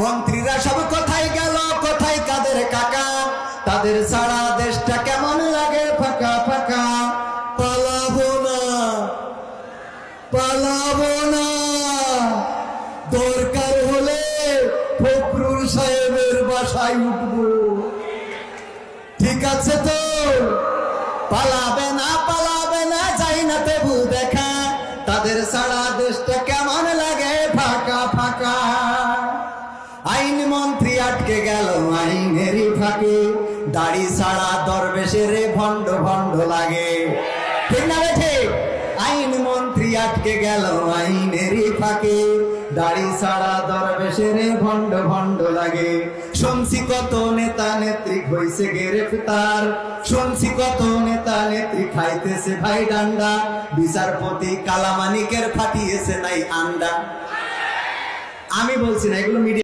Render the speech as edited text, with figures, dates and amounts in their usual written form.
মন্ত্রীরা সব কোথায় গেল, কোথায় কাদের কাকা? তাদের সারা দেশটা কেমন লাগে ফাঁকা ফাঁকা। পালাবো না, পালাবো না, দরকার হলে ফখরুল সাহেবের বাসায় উঠবো। ঠিক আছে তো? পালাবে না, পালাবে না, যাই না তবু দেখা। তাদের সারা দেশটা কেমন লাগে ফাঁকা ফাঁকা। আইন মন্ত্রী আটকে গেল আইনেরই ফাঁকে, দাড়ি ছাড়া দরবেশের ভণ্ড ভণ্ড লাগে। ঠিক না ঠিক? আইন মন্ত্রী আটকে গেল আইনেরই ফাঁকে, দাড়ি ছাড়া দরবেশের ভণ্ড ভণ্ড লাগে। শুনছি কত নেতা নেত্রী হইছে গ্রেফতার, শুনছি কত নেতা নেত্রী খাইতেছে ভাই ডান্ডা। বিচারপতি কালামানিকের ফাটিয়েছে নাই আন্ডা। আমি বলছি না, এগুলো মিডিয়া